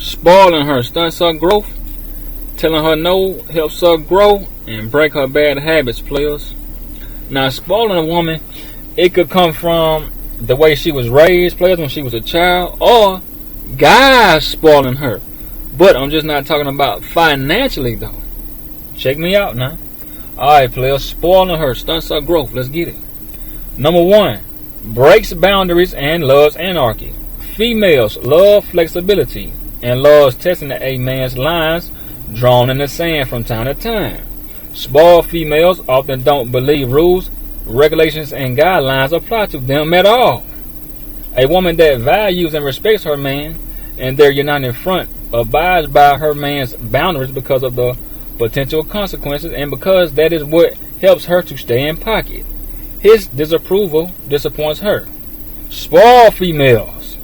Spoiling her stunts her growth. Telling her no helps her grow and break her bad habits, players. Now, spoiling a woman, it could come from the way she was raised, players, when she was a child, or guys spoiling her. But I'm just not talking about financially, though. Check me out now. Alright, players, spoiling her stunts her growth. Let's get it. Number 1, breaks boundaries and loves anarchy. Females love flexibility and loves testing a man's lines drawn in the sand from time to time. Spoiled females often don't believe rules, regulations, and guidelines apply to them at all. A woman that values and respects her man and their united front abides by her man's boundaries because of the potential consequences and because that is what helps her to stay in pocket. His disapproval disappoints her. Spoiled females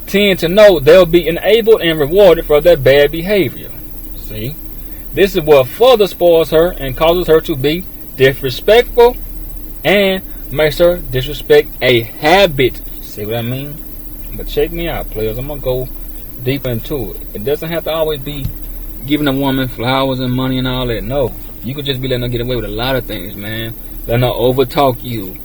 tend to know they'll be enabled and rewarded for their bad behavior. See? This is what further spoils her and causes her to be disrespectful and makes her disrespect a habit. See what I mean? But check me out, players. I'm going to go deep into it. It doesn't have to always be giving a woman flowers and money and all that. No. You could just be letting her get away with a lot of things, man. Letting her overtalk you.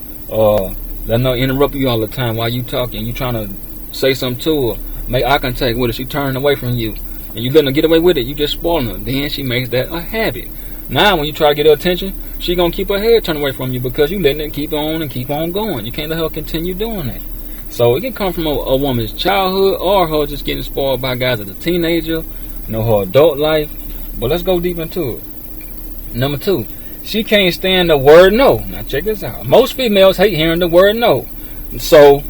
Letting her interrupt you all the time while you talking. You trying to say something to her. Make eye contact with her. She turning away from you. And you letting her get away with it, you just spoiling her. Then she makes that a habit. Now, when you try to get her attention, she gonna keep her head turned away from you because you letting it keep on and keep on going. You can't let her continue doing that. So it can come from a woman's childhood or her just getting spoiled by guys as a teenager, her adult life. But let's go deep into it. Number 2, she can't stand the word no. Now check this out. Most females hate hearing the word no. So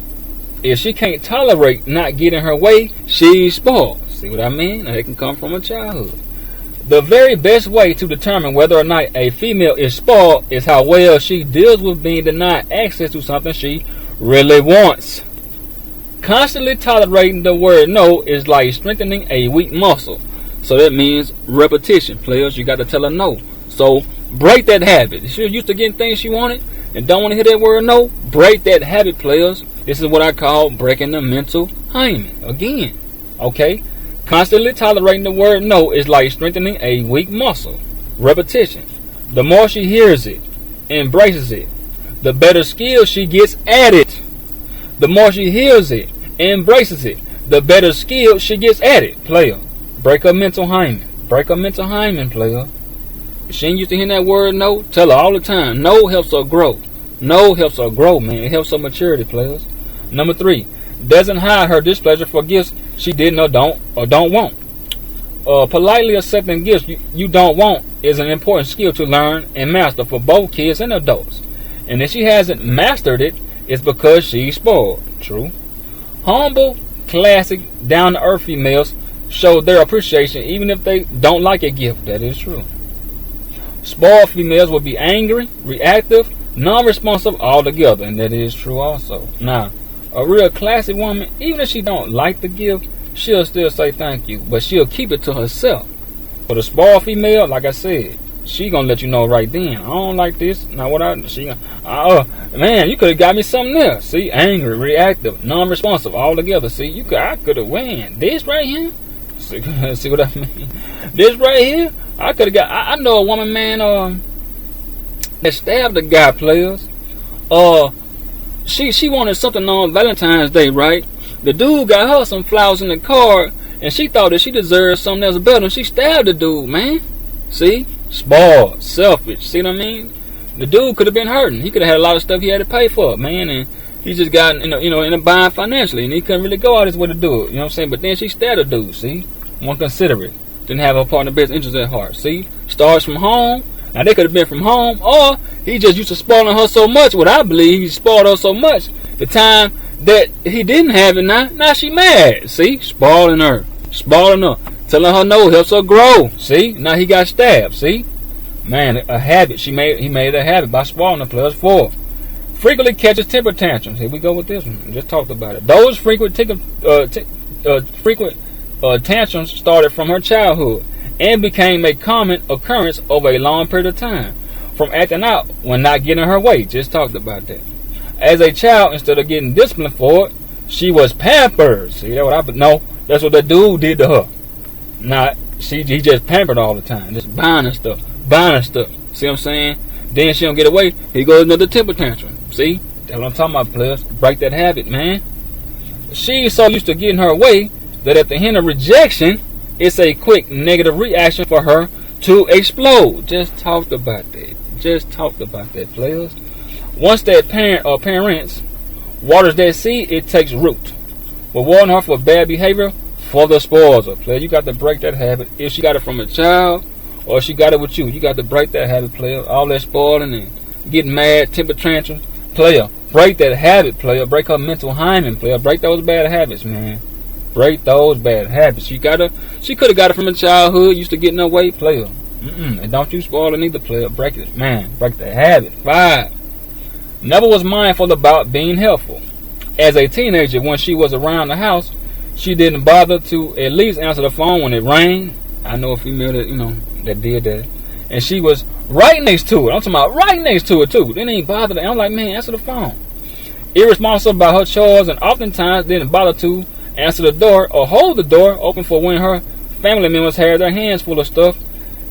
if she can't tolerate not getting her way, she's spoiled. See what I mean? Now, it can come from a childhood. The very best way to determine whether or not a female is spoiled is how well she deals with being denied access to something she really wants. Constantly tolerating the word no is like strengthening a weak muscle. So that means repetition, players. You got to tell her no. So break that habit. If you're used to getting things she wanted and don't want to hear that word no, break that habit, players. This is what I call breaking the mental hymen. Again, okay? Constantly tolerating the word no is like strengthening a weak muscle. Repetition. The more she hears it, embraces it, the better skill she gets at it. The more she hears it, embraces it, the better skill she gets at it. Player. Break her mental hymen. Break her mental hymen, player. If she ain't used to hearing that word no, tell her all the time. No helps her grow. No helps her grow, man. It helps her maturity, players. Number 3. Doesn't hide her displeasure for gifts she didn't or don't want. Politely accepting gifts you don't want is an important skill to learn and master for both kids and adults. And if she hasn't mastered it, it's because she's spoiled. True. Humble, classic, down-to-earth females show their appreciation even if they don't like a gift. That is true. Spoiled females will be angry, reactive, non-responsive altogether. And that is true also. Now, a real classic woman, even if she don't like the gift, she'll still say thank you, but she'll keep it to herself. But a spoiled female, like I said, she gonna let you know right then. I don't like this. Now what man, you could have got me something else. See, angry, reactive, non-responsive, all together. See, I could have won this right here. See what I mean? This right here, I could have got. I know a woman, man, that stabbed a guy, players. She wanted something on Valentine's Day, right? The dude got her some flowers in the card, and she thought that she deserved something else better, and she stabbed the dude, man. See? Spoiled, selfish. See what I mean? The dude could have been hurting. He could have had a lot of stuff he had to pay for, man, and he just got in a bind financially, and he couldn't really go out his way to do it. You know what I'm saying? But then she stabbed the dude. See? One considerate. Didn't have her partner's best interest at heart. See? Starts from home. Now, they could have been from home, or he just used to spoiling her so much. What I believe, he spoiled her so much. The time that he didn't have it, now she mad. See? Spoiling her. Telling her no helps her grow. See? Now he got stabbed. See? Man, a habit. He made it a habit by spoiling her. Plus 4. Frequently catches temper tantrums. Here we go with this one. I just talked about it. Those frequent tantrums started from her childhood and became a common occurrence over a long period of time. From acting out when not getting her way. Just talked about that. As a child, instead of getting disciplined for it, she was pampered. See, that's what the dude did to her. Now, he just pampered all the time. Just buying her stuff. See what I'm saying? Then she don't get away. He goes another temper tantrum. See? That's what I'm talking about, players. Break that habit, man. She's so used to getting her way that at the hint of rejection, it's a quick negative reaction for her to explode. Just talked about that, players. Once that parent or parents waters that seed, it takes root. Rewarding her for bad behavior for the spoils her, player. You got to break that habit. If she got it from a child or she got it with you, you got to break that habit, player. All that spoiling and getting mad, temper tantrums, player. Break that habit, player. Break her mental hymen, player. Break those bad habits, man. Break those bad habits. She could have got it from a childhood. Used to get in her way, player. And don't you spoil it neither, player. Break it, man. Break the habit. 5. Never was mindful about being helpful. As a teenager, when she was around the house, she didn't bother to at least answer the phone when it rang. I know a female that did that. And she was right next to it. I'm talking about right next to it too. Then ain't bothered. I'm like, man, answer the phone. Irresponsible about her chores and oftentimes didn't bother to answer the door or hold the door open for when her family members had their hands full of stuff.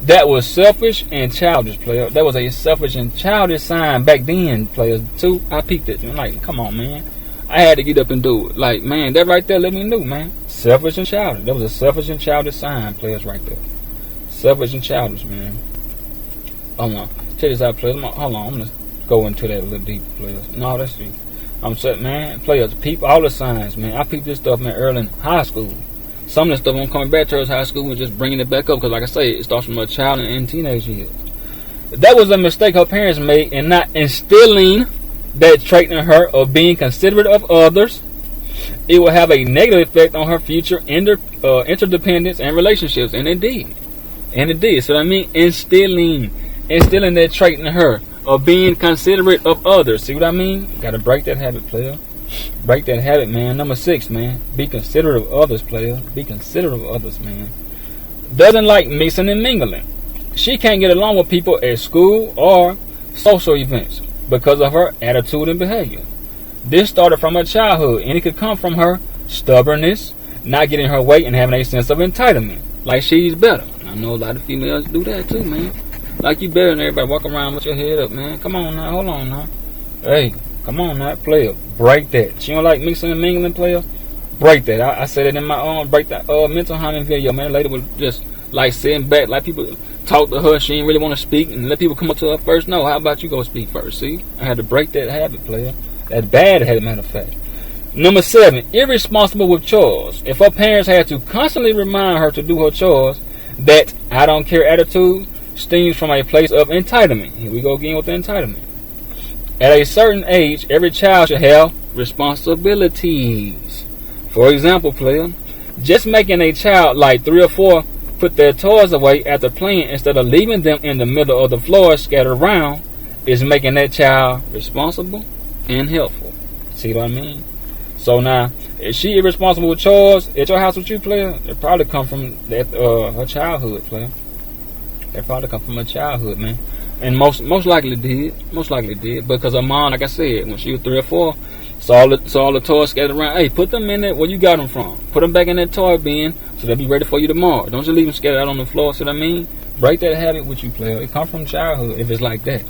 That was selfish and childish, player. That was a selfish and childish sign back then, players, too. I peeped it. I'm like, come on, man. I had to get up and do it. Like, man, that right there let me know, man. Selfish and childish. That was a selfish and childish sign, players, right there. Selfish and childish, man. Hold on. Check this out, players. Hold on. I'm going to go into that a little deeper, players. No, that's deep. I'm saying, man, players, peep all the signs, man. I peeped this stuff, man, early in high school. Some of the stuff I'm coming back to us high school and just bringing it back up because, like I say, it starts from a child and teenage years. That was a mistake her parents made in not instilling that trait in her of being considerate of others. It will have a negative effect on her future interdependence and relationships, and it did. So I mean, instilling that trait in her of being considerate of others. See what I mean? Got to break that habit, player. Break that habit, man. Number 6, man. Be considerate of others, player. Be considerate of others, man. Doesn't like mixing and mingling. She can't get along with people at school or social events because of her attitude and behavior. This started from her childhood, and it could come from her stubbornness, not getting her way, and having a sense of entitlement. Like she's better. I know a lot of females do that too, man. Like you better than everybody. Walk around with your head up, man. Come on now. Hold on now. Hey. Come on now, player. Break that. She don't like mixing and mingling, player. Break that. I said it in my own break that mental hymen video, man. Lady was just like sitting back, like people talk to her. She didn't really want to speak, and let people come up to her first. No, how about you go speak first? See, I had to break that habit, player. That bad habit, matter of fact. Number 7, irresponsible with chores. If her parents had to constantly remind her to do her chores, that I don't care attitude stems from a place of entitlement. Here we go again with the entitlement. At a certain age, every child should have responsibilities. For example, player, just making a child like 3 or 4 put their toys away after playing instead of leaving them in the middle of the floor scattered around is making that child responsible and helpful. See what I mean? So now, is she irresponsible with chores at your house with you, player? It probably come from that her childhood, player. It probably come from her childhood, man. And most likely did, because her mom, like I said, when she was 3 or 4, saw all the toys scattered around. Hey, put them in there. Where you got them from? Put them back in that toy bin so they'll be ready for you tomorrow. Don't just leave them scattered out on the floor. See what I mean? Break that habit with you, player. It comes from childhood if it's like that.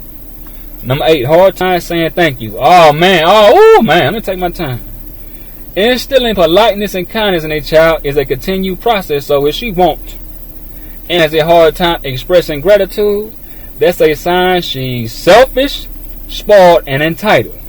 Number 8, hard time saying thank you. Oh man, let me take my time. Instilling politeness and kindness in a child is a continued process. So if she won't and has a hard time expressing gratitude, that's a sign she's selfish, spoiled, and entitled.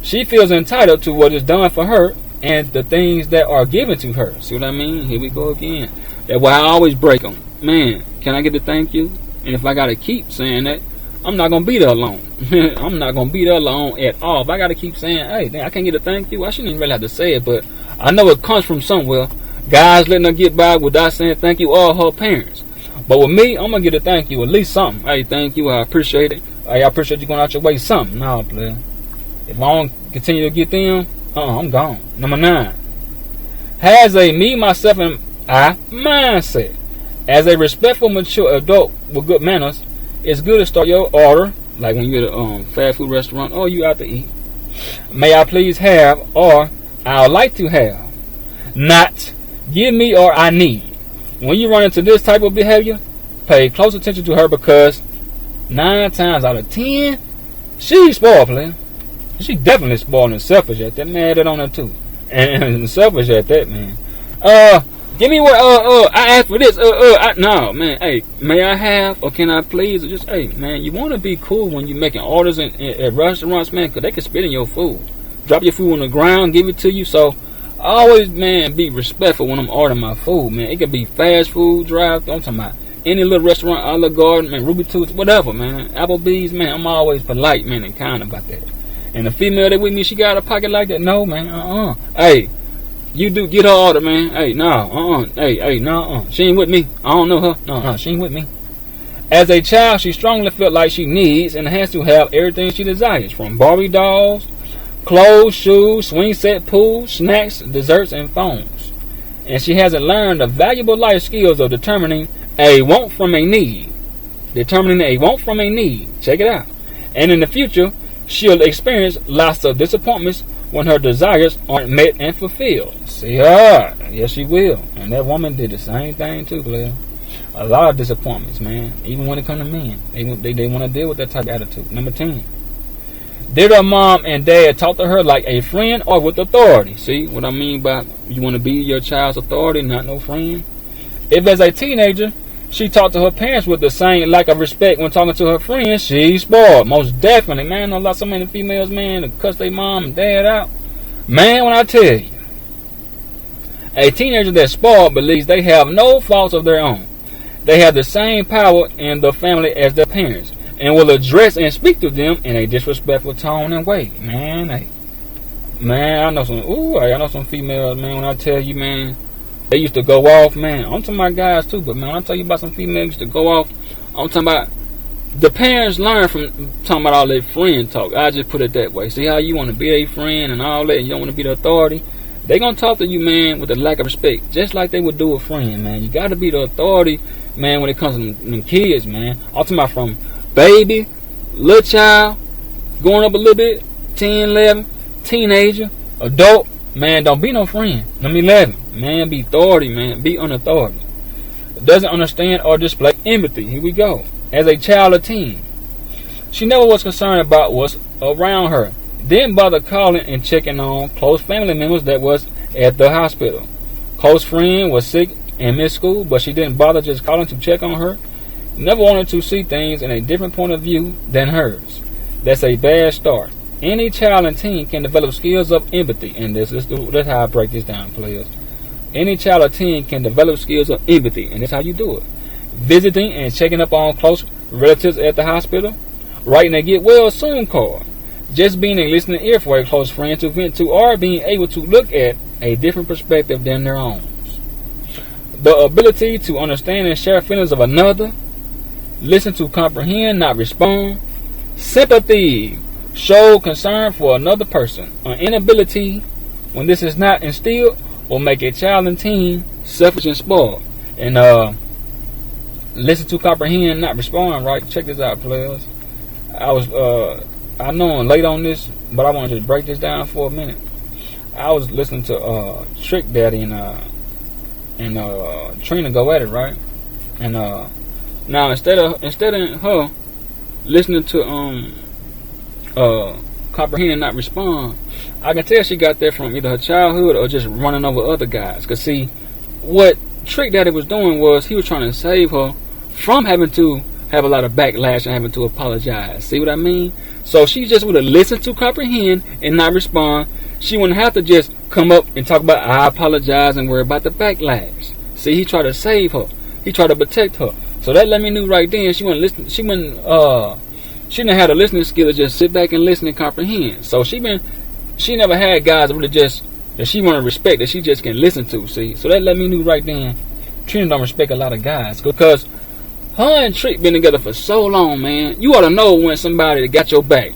She feels entitled to what is done for her and the things that are given to her. See what I mean? Here we go again. That's why I always break them. Man, can I get the thank you? And if I got to keep saying that, I'm not going to be there alone. I'm not going to be there alone at all. If I got to keep saying, hey, I can't get a thank you, I shouldn't even really have to say it, but I know it comes from somewhere. Guys letting her get by without saying thank you, or her parents. But with me, I'm going to get a thank you, at least something. Hey, thank you, I appreciate it. Hey, I appreciate you going out your way, something. No, player. If I don't continue to get them, I'm gone. Number 9. Has a me, myself, and I mindset. As a respectful, mature adult with good manners, it's good to start your order, like when you get a fast food restaurant, or you out to eat. May I please have, or I'd like to have. Not give me or I need. when you run into this type of behavior, pay close attention to her, because 9 times out of 10, she's spoiled, player. She definitely spoiled and selfish at that. Man, that on her too. And selfish at that, man. Give me what, I asked for this, no, man, hey, may I have, or can I please, or just, hey, man, you want to be cool when you're making orders at restaurants, man, because they can spit in your food. Drop your food on the ground, give it to you, so always, man, be respectful when I'm ordering my food, man. It could be fast food, drive-thru, I'm talking about any little restaurant, Olive Garden, man, Ruby Tooth, whatever, man, Applebee's, man, I'm always polite, man, and kind about that. And the female that with me, she got a pocket like that, no, man, hey, you do get her order, man. Hey, no, hey, no, she ain't with me. I don't know her. No, she ain't with me. As a child, she strongly felt like she needs and has to have everything she desires, from Barbie dolls, clothes, shoes, swing set, pool, snacks, desserts, and phones. And she hasn't learned the valuable life skills of determining a want from a need. Determining a want from a need. Check it out. And in the future, she'll experience lots of disappointments when her desires aren't met and fulfilled. See her? Yes, she will. And that woman did the same thing too, player. A lot of disappointments, man. Even when it comes to men, they want to deal with that type of attitude. Number 10. Did her mom and dad talk to her like a friend or with authority? See what I mean by you want to be your child's authority, not no friend? If as a teenager, she talked to her parents with the same lack of respect when talking to her friends, she's spoiled. Most definitely, man. I know so many females, man, to cuss their mom and dad out. Man, when I tell you, a teenager that's spoiled believes they have no faults of their own. They have the same power in the family as their parents, and will address and speak to them in a disrespectful tone and way. Man, hey. Man, I know some females, man, when I tell you, man, they used to go off, man. I'm talking about guys too, but man, I'll tell you about some females used to go off. I'm talking about the parents learn from talking about all that friend talk. I just put it that way. See how you want to be a friend and all that, and you don't want to be the authority. They gonna talk to you, man, with a lack of respect, just like they would do a friend, man. You gotta be the authority, man, when it comes to them kids, man. I'm talking about from baby, little child, going up a little bit, 10, 11, teenager, adult. Man, don't be no friend. Number 11. Man, be authority, man. Be an authority. Doesn't understand or display empathy. Here we go. As a child or teen, she never was concerned about what's around her. Didn't bother calling and checking on close family members that was at the hospital. Close friend was sick and missed school, but she didn't bother just calling to check on her. Never wanted to see things in a different point of view than hers. That's a bad start. Any child and teen can develop skills of empathy. And that's how I break this down, players. Any child or teen can develop skills of empathy. And that's how you do it. Visiting and checking up on close relatives at the hospital. Writing a get well soon card. Just being a listening ear for a close friend to vent to, or being able to look at a different perspective than their own. The ability to understand and share feelings of another. Listen to comprehend, not respond. Sympathy. Show concern for another person. An inability, when this is not instilled, will make a child and teen selfish and spoiled. And listen to comprehend, not respond. Right? Check this out, players. I know I'm late on this, but I want to just break this down for a minute. I was listening to Trick Daddy and Trina go at it, right? And now instead of her listening to comprehend, not respond, I can tell she got that from either her childhood or just running over other guys. Cause see, what Trick Daddy was doing was he was trying to save her from having to have a lot of backlash and having to apologize. See what I mean? So she just would have listened to comprehend and not respond. She wouldn't have to just come up and talk about I apologize and worry about the backlash. See, he tried to save her. He tried to protect her. So that let me know right then she wouldn't listen. She didn't have the listening skill to just sit back and listen and comprehend. So she never had guys really just that she want to respect, that she just can listen to. See, so that let me know right then Trina don't respect a lot of guys, because her and Trick been together for so long, man. You ought to know when somebody that got your back.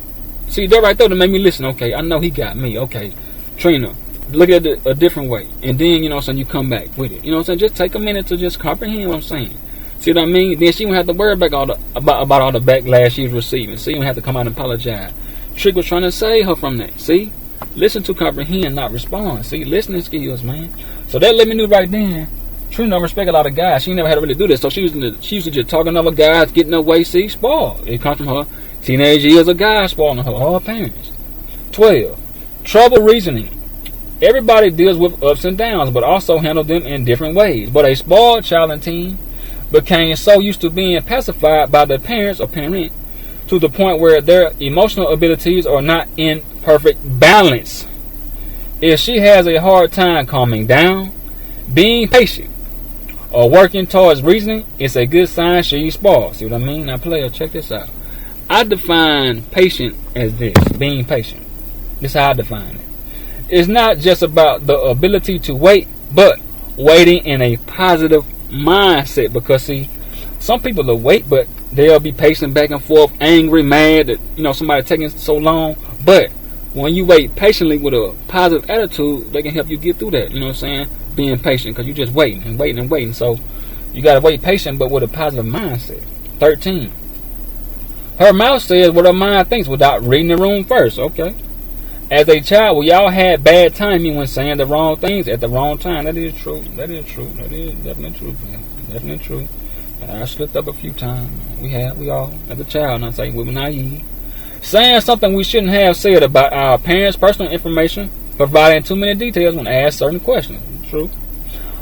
See, that right there to make me listen. Okay, I know he got me. Okay, Trina, look at it a different way, and then you come back with it. You know what I'm saying? Just take a minute to just comprehend what I'm saying. See what I mean? Then she won't have to worry about all the backlash she was receiving. See, she won't have to come out and apologize. Trick was trying to save her from that. See, listen to comprehend, not respond. See, listening skills, man. So that let me know right then. Trina don't respect a lot of guys. She never had to really do this. So she used to just talking to other guys, getting her way, see, spoiled. It comes from her teenage years of guys spoiling her parents. 12. Trouble reasoning. Everybody deals with ups and downs, but also handle them in different ways. But a spoiled child and teen became so used to being pacified by their parents or parent to the point where their emotional abilities are not in perfect balance. If she has a hard time calming down, being patient, or working towards reasoning, it's a good sign she's spoiled. See what I mean? Now, player, check this out. I define patient as this, being patient. This is how I define it. It's not just about the ability to wait, but waiting in a positive mindset. Because, see, some people will wait, but they'll be pacing back and forth, angry, mad that, somebody taking so long. But when you wait patiently with a positive attitude, they can help you get through that. You know what I'm saying? Being patient, because you're just waiting and waiting and waiting. So you got to wait patient, but with a positive mindset. 13. Her mouth says what her mind thinks without reading the room first. Okay. As a child, we all had bad timing when saying the wrong things at the wrong time. That is true. That is true. That is definitely true. Definitely true. I slipped up a few times. We all, as a child, not saying we were naive. Saying something we shouldn't have said about our parents' personal information, providing too many details when asked certain questions. True.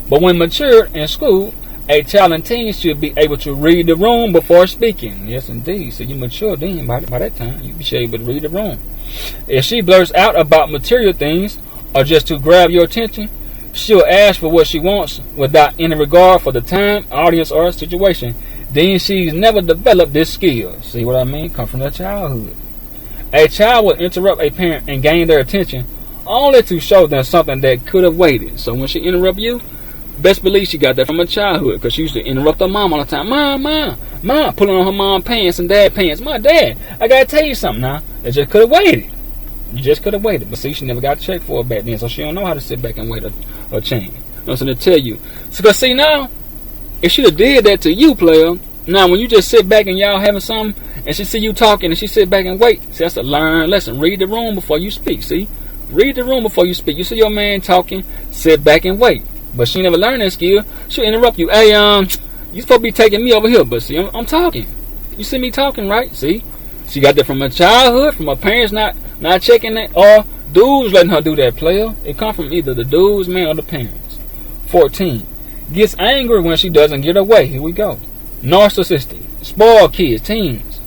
But when matured in school, a child and teen should be able to read the room before speaking. Yes, indeed. So you mature then. By that time, you should be able to read the room. If she blurts out about material things or just to grab your attention, she'll ask for what she wants without any regard for the time, audience, or situation. Then she's never developed this skill. See what I mean? Come from their childhood. A child will interrupt a parent and gain their attention only to show them something that could have waited. So when she interrupt you, best believe she got that from her childhood, because she used to interrupt her mom all the time. Mom, pulling on her mom pants and dad pants. Dad, I gotta tell you something now. It just could have waited. You just could have waited. But see, she never got checked for it back then, so she don't know how to sit back and wait a change. You know what I'm saying? To tell you. So, because see now, if she have did that to you, player, now when you just sit back and y'all having something, and she see you talking and she sit back and wait, see, that's a learned lesson. Read the room before you speak, see? Read the room before you speak. You see your man talking, sit back and wait. But she never learned that skill. She'll interrupt you. Hey, you supposed to be taking me over here, but see, I'm talking. You see me talking, right? See? She got that from her childhood, from her parents not checking that, or dudes letting her do that, player. It come from either the dudes, man, or the parents. 14. Gets angry when she doesn't get her way. Here we go. Narcissistic. Spoiled kids, teens,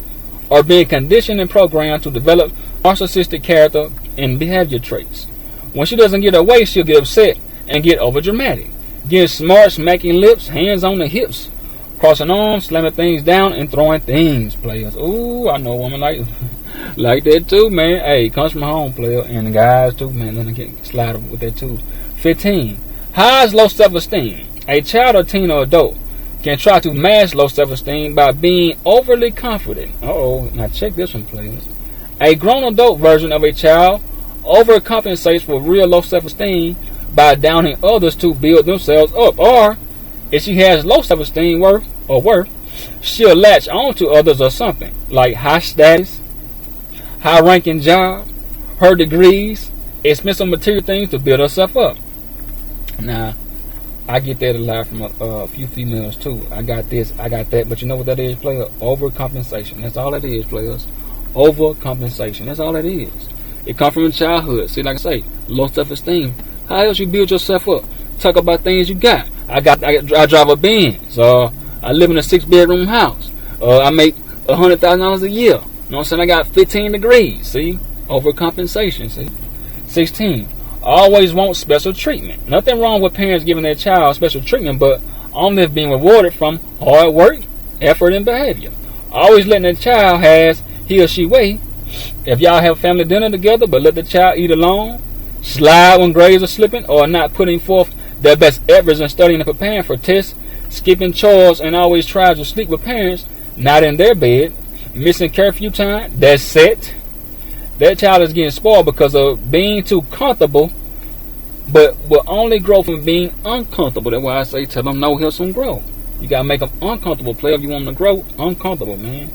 are being conditioned and programmed to develop narcissistic character and behavior traits. When she doesn't get her way, she'll get upset and get overdramatic. Get smart, smacking lips, hands on the hips, crossing arms, slamming things down, and throwing things, players. Ooh, I know a woman like that too, man. Hey, comes from home, player. And the guys too, man. Let me get slide with that too. 15. Highs low self-esteem. A child or teen or adult can try to mask low self-esteem by being overly confident. Now check this one, players. A grown adult version of a child overcompensates for real low self-esteem by downing others to build themselves up. Or, if she has low self-esteem worth, she'll latch on to others or something, like high status, high-ranking job, her degrees, expensive material things to build herself up. Now, I get that a lot from a few females too. I got this, I got that, but you know what that is, player? Overcompensation. That's all it is, players. Overcompensation. That's all it is. It comes from childhood. See, like I say, low self-esteem. How else you build yourself up? Talk about things you got. I drive a Benz. I live in a 6-bedroom house. I make $100,000 a year. You know what I'm saying? I got 15 degrees. See? Overcompensation. See? 16. Always want special treatment. Nothing wrong with parents giving their child special treatment, but only if being rewarded from hard work, effort, and behavior. Always letting the child has he or she way. If y'all have family dinner together, but let the child eat alone, slide when grades are slipping, or not putting forth their best efforts in studying and preparing for tests, skipping chores, and always tries to sleep with parents not in their bed, missing curfew time, that's set. That child is getting spoiled because of being too comfortable, but will only grow from being uncomfortable. That's why I say tell them no, help them grow. You got to make them uncomfortable, player, if you want them to grow uncomfortable, man.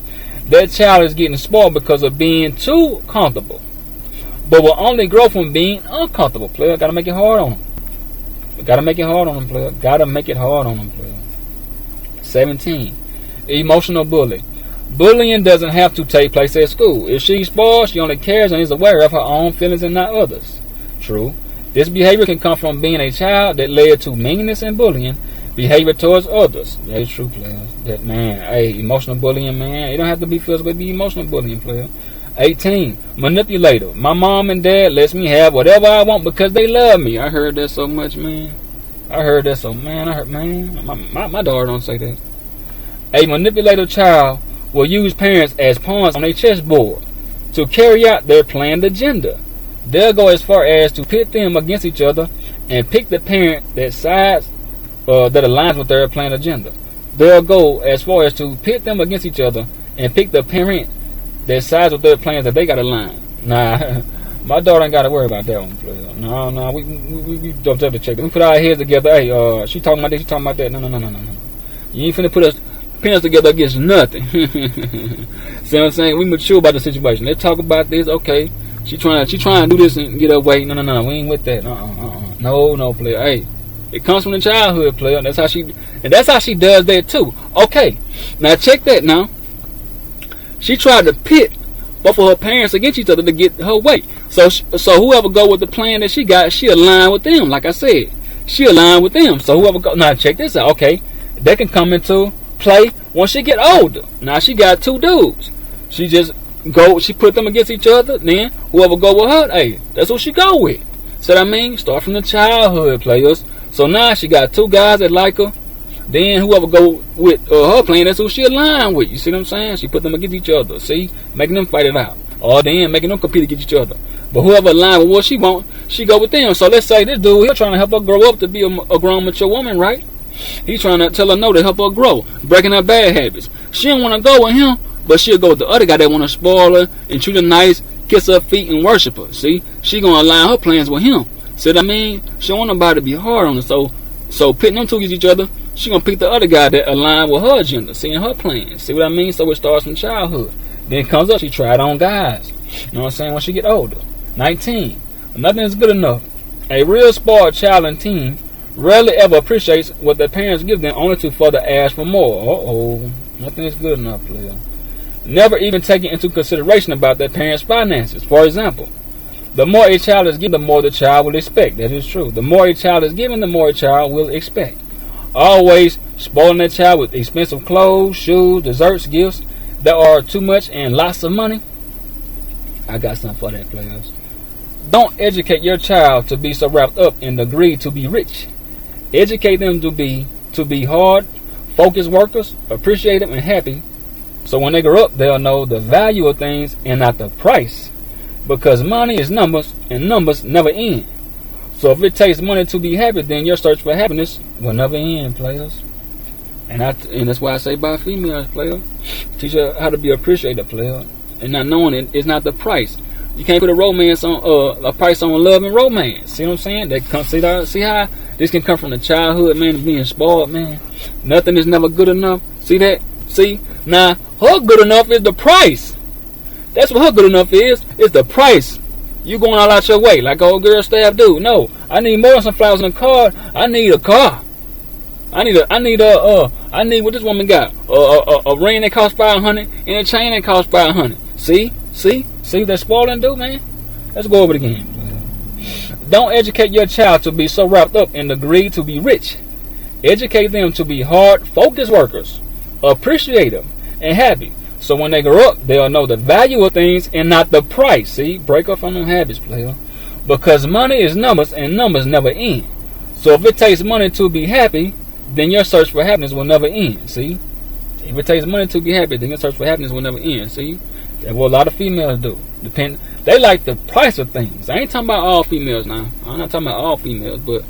That child is getting spoiled because of being too comfortable, but will only grow from being uncomfortable, player. Got to make it hard on them. Gotta make it hard on them, player. Gotta make it hard on them, player. 17. Emotional bullying. Bullying doesn't have to take place at school. If she's spoiled, she only cares and is aware of her own feelings and not others. True. This behavior can come from being a child that led to meanness and bullying behavior towards others. That is true, players. That, man, hey, emotional bullying, man. It don't have to be physical, it be emotional bullying, player. 18. Manipulator. My mom and dad lets me have whatever I want because they love me. I heard that so much, man. I heard, man, my daughter don't say that. A manipulative child will use parents as pawns on a chessboard to carry out their planned agenda. They'll go as far as to pit them against each other and pick the parent that aligns with their planned agenda. They'll go as far as to pit them against each other and pick the parent that sides with their plans that they got aligned. Nah, my daughter ain't got to worry about that one, player. No, we don't have to check it. We put our heads together. Hey, she talking about this, she talking about that. No. You ain't finna put us pins together against nothing. See what I'm saying? We mature about the situation. Let's talk about this. Okay, she trying to do this and get away. No, we ain't with that. No, player. Hey, it comes from the childhood, player. That's how she does that too. Okay, now check that. Now she tried to pit both of her parents against each other to get her way. So whoever go with the plan that she got, she aligned with them. Like I said, she aligned with them. So whoever go, now check this out. Okay, that can come into play once she get older. Now she got two dudes. She put them against each other. Then whoever go with her, hey, that's who she go with. So what I mean, start from the childhood, players. So now she got two guys that like her. Then whoever go with her plan, that's who she aligned with. You see what I'm saying? She put them against each other. See, making them fight it out, or then making them compete against each other. But whoever aligned with what she want, she go with them. So let's say this dude, he's trying to help her grow up to be a grown, mature woman, right? He's trying to tell her no to help her grow, breaking her bad habits. She don't want to go with him, but she'll go with the other guy that want to spoil her and treat her nice, kiss her feet and worship her. See, she gonna align her plans with him. See what I mean? She don't want nobody to be hard on her. So pitting them two against each other, she gonna pick the other guy that align with her agenda, seeing her plans. See what I mean? So it starts from childhood. Then it comes up, she tried on guys. You know what I'm saying? When she get older. 19. Nothing is good enough. A real spoiled child and teen rarely ever appreciates what their parents give them, only to further ask for more. Nothing is good enough, player. Never even taking into consideration about their parents' finances. For example, the more a child is given, the more the child will expect. That is true. The more a child is given, the more a child will expect. Always spoiling their child with expensive clothes, shoes, desserts, gifts that are too much and lots of money. I got something for that, players. Don't educate your child to be so wrapped up in the greed to be rich. Educate them to be hard, focused workers, appreciative and happy. So when they grow up, they'll know the value of things and not the price. Because money is numbers, and numbers never end. So if it takes money to be happy, then your search for happiness will never end, players. And that's why I say by females, player. Teach her how to be appreciative, player. And not knowing it's not the price. You can't put a price on love and romance. See what I'm saying? See how this can come from the childhood, man, being spoiled, man. Nothing is never good enough. See that? See? Now, her good enough is the price. That's what her good enough is. It's the price. You going all out your way like old girl staff do. No, I need more than some flowers in the car. I need a car. I need what this woman got. A ring that costs $500 and a chain that costs $500. See what that spoiling do, man? Let's go over it again. Don't educate your child to be so wrapped up in the greed to be rich. Educate them to be hard, focused workers, appreciative, and happy. So when they grow up, they'll know the value of things and not the price. See, break up on them habits, player. Because money is numbers, and numbers never end. So if it takes money to be happy, then your search for happiness will never end. See, if it takes money to be happy, then your search for happiness will never end. See, that's what a lot of females do. They like the price of things. I ain't talking about all females now. I'm not talking about all females, but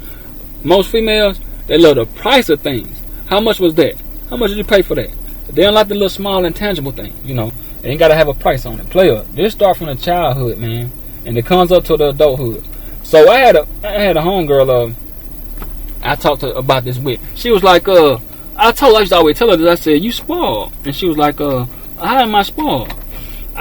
most females, they love the price of things. How much was that? How much did you pay for that? They don't like the little small intangible thing, you know. They ain't got to have a price on it. Player, this start from the childhood, man, and it comes up to the adulthood. So I had a homegirl. I talked to her about this with. She was like, I used to always tell her this. I said, you spoiled, and she was like, how am I spoiled?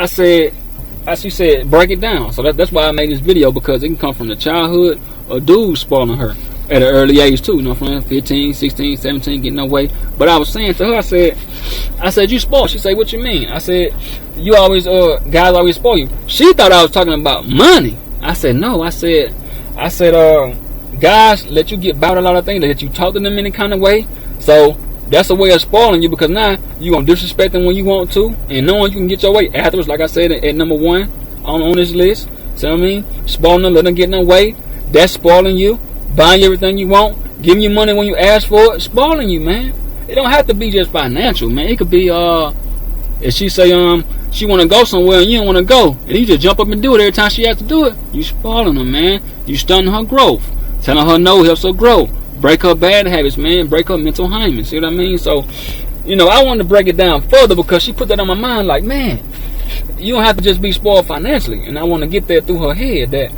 She said, break it down. So that's why I made this video, because it can come from the childhood, a dude spoiling her, at an early age too, you know, from 15, 16, 17, getting away. But I was saying to her, I said, you spoiled. She said, what you mean? I said, you always, guys always spoil you. She thought I was talking about money. I said, no. I said, guys let you get about a lot of things, let you talk to them any kind of way. So that's a way of spoiling you, because now you gonna disrespect them when you want to, and knowing you can get your way afterwards. Like I said, at number 1 on this list. See what I mean? Spoiling them, letting them get in their way. That's spoiling you. Buying you everything you want, giving you money when you ask for it, spoiling you, man. It don't have to be just financial, man. It could be if she say she want to go somewhere and you don't want to go, and you just jump up and do it every time she has to do it, you spoiling her, man. You stunting her growth. Telling her no helps her grow. Break her bad habits, man. Break her mental hymen. See what I mean? So, you know, I wanted to break it down further because she put that on my mind, like, man, you don't have to just be spoiled financially. And I want to get that through her head, that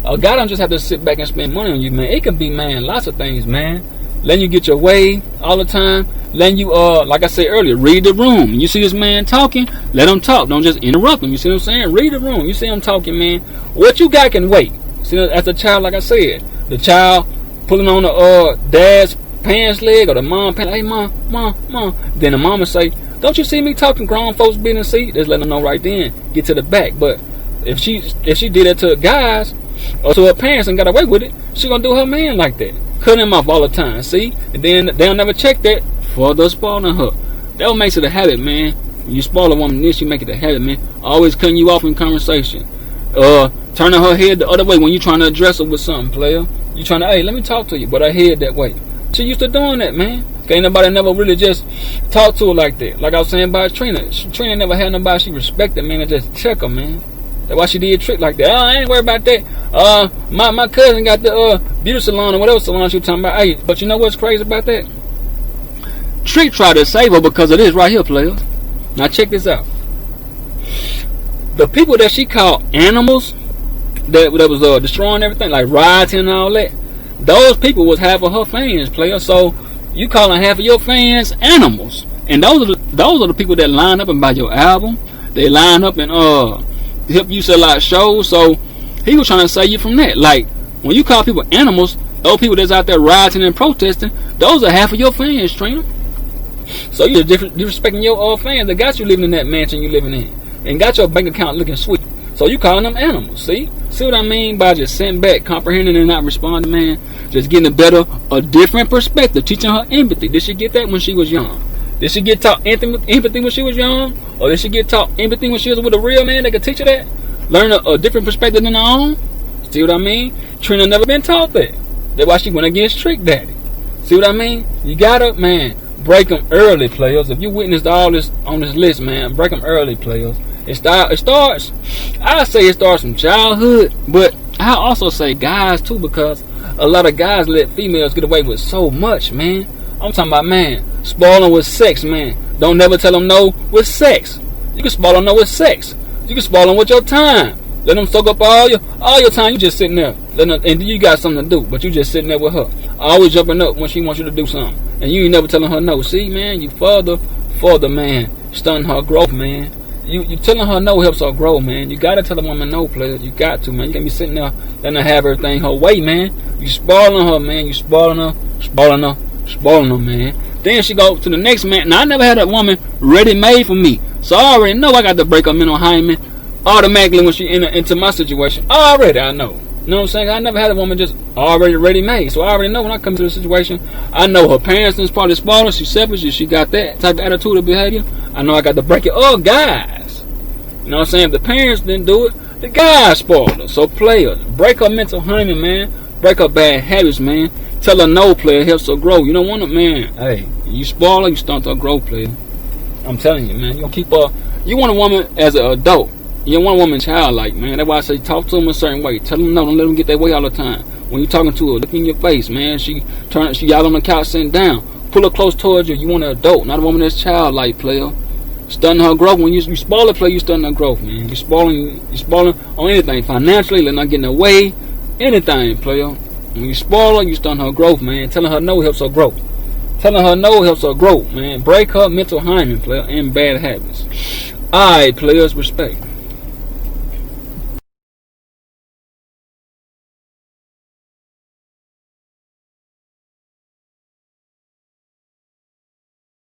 God don't just have to sit back and spend money on you, man. It can be, man, lots of things, man. Letting you get your way all the time. Letting you, like I said earlier, read the room. You see this man talking, let him talk. Don't just interrupt him. You see what I'm saying? Read the room. You see him talking, man. What you got can wait. See, as a child, like I said, the child pulling on the dad's pants leg or the mom pants. Hey, mom. Then the mama say, don't you see me talking grown folks business? See, just let them know right then. Get to the back. But if she did that to guys or to her parents and got away with it, she gonna do her man like that, cutting him off all the time. See, and then they'll never check that for the spoiling her. That what makes it a habit, man. When you spoil a woman, this you make it a habit, man. Always cutting you off in conversation, turning her head the other way when you trying to address her with something, player. You trying to, hey, let me talk to you, but her head that way. She used to doing that, man. Ain't nobody never really just talk to her like that. Like I was saying about Trina. Trina never had nobody she respected, man, and just check her, man. That's why she did a trick like that. I ain't worried about that. My cousin got the beauty salon or whatever salon she was talking about. Hey, but you know what's crazy about that? Trick tried to save her because of this right here, players. Now check this out. The people that she called animals, that was destroying everything, like rioting and all that, those people was half of her fans, player. So you calling half of your fans animals, and those are the people that line up and buy your album. They line up and help you sell a lot of shows. So he was trying to save you from that. Like, when you call people animals, those people that's out there rioting and protesting, those are half of your fans, Trina. So you're disrespecting your fans that got you living in that mansion you living in, and got your bank account looking sweet. So you calling them animals. See what I mean by just sitting back, comprehending and not responding, man? Just getting a different perspective, teaching her empathy. Did she get that when she was young? Did she get taught empathy when she was young? Or did she get taught empathy when she was with a real man that could teach her that? Learn a different perspective than her own? See what I mean? Trina never been taught that. That's why she went against Trick Daddy. See what I mean? You gotta, man, break them early, players. If you witnessed all this on this list, man, break them early, players. It starts, I say it starts from childhood, but I also say guys too, because a lot of guys let females get away with so much, man. I'm talking about, man, spoiling with sex, man. Don't never tell them no with sex. You can spoil them no with sex. You can spoil them with your time. Let them soak up all your time. You just sitting there, and you got something to do, but you just sitting there with her, always jumping up when she wants you to do something, and you ain't never telling her no. See, man, you further, man, stunting her growth, man. You telling her no helps her grow, man. You gotta tell a woman no, player. You got to, man. You can't be sitting there letting her have everything her way, man. You spoiling her, man. You spoiling her, man. Then she go to the next man. Now, I never had a woman ready-made for me, so I already know I got to break her mental hymen automatically when she into my situation. Already, I know. You know what I'm saying? I never had a woman just already ready-made, so I already know when I come to the situation. I know her parents is probably spoiler. She's selfish. She got that type of attitude or behavior. I know I got to break it. Oh, guys. You know what I'm saying? If the parents didn't do it, the guys spoiled her. So, players, break her mental hymen, man. Break her bad habits, man. Tell her no, player, helps her grow. You don't want it, man. Hey, you spoil her, you stunt her grow, player. I'm telling you, man. You gonna keep her. You want a woman as an adult. You don't want a woman childlike, man. That's why I say talk to them a certain way. Tell them no, don't let them get that way all the time. When you're talking to her, look in your face, man. She out on the couch sitting down. Pull her close towards you. You want an adult, not a woman that's childlike, player. Stunting her growth. When you spoil a player, you stunting her growth, man. You spoiling on anything. Financially, letting her get in the way. Anything, player. When you spoil her, you stun her growth, man. Telling her no helps her grow. Telling her no helps her grow, man. Break her mental hymen, player, and bad habits. Alright, players, respect.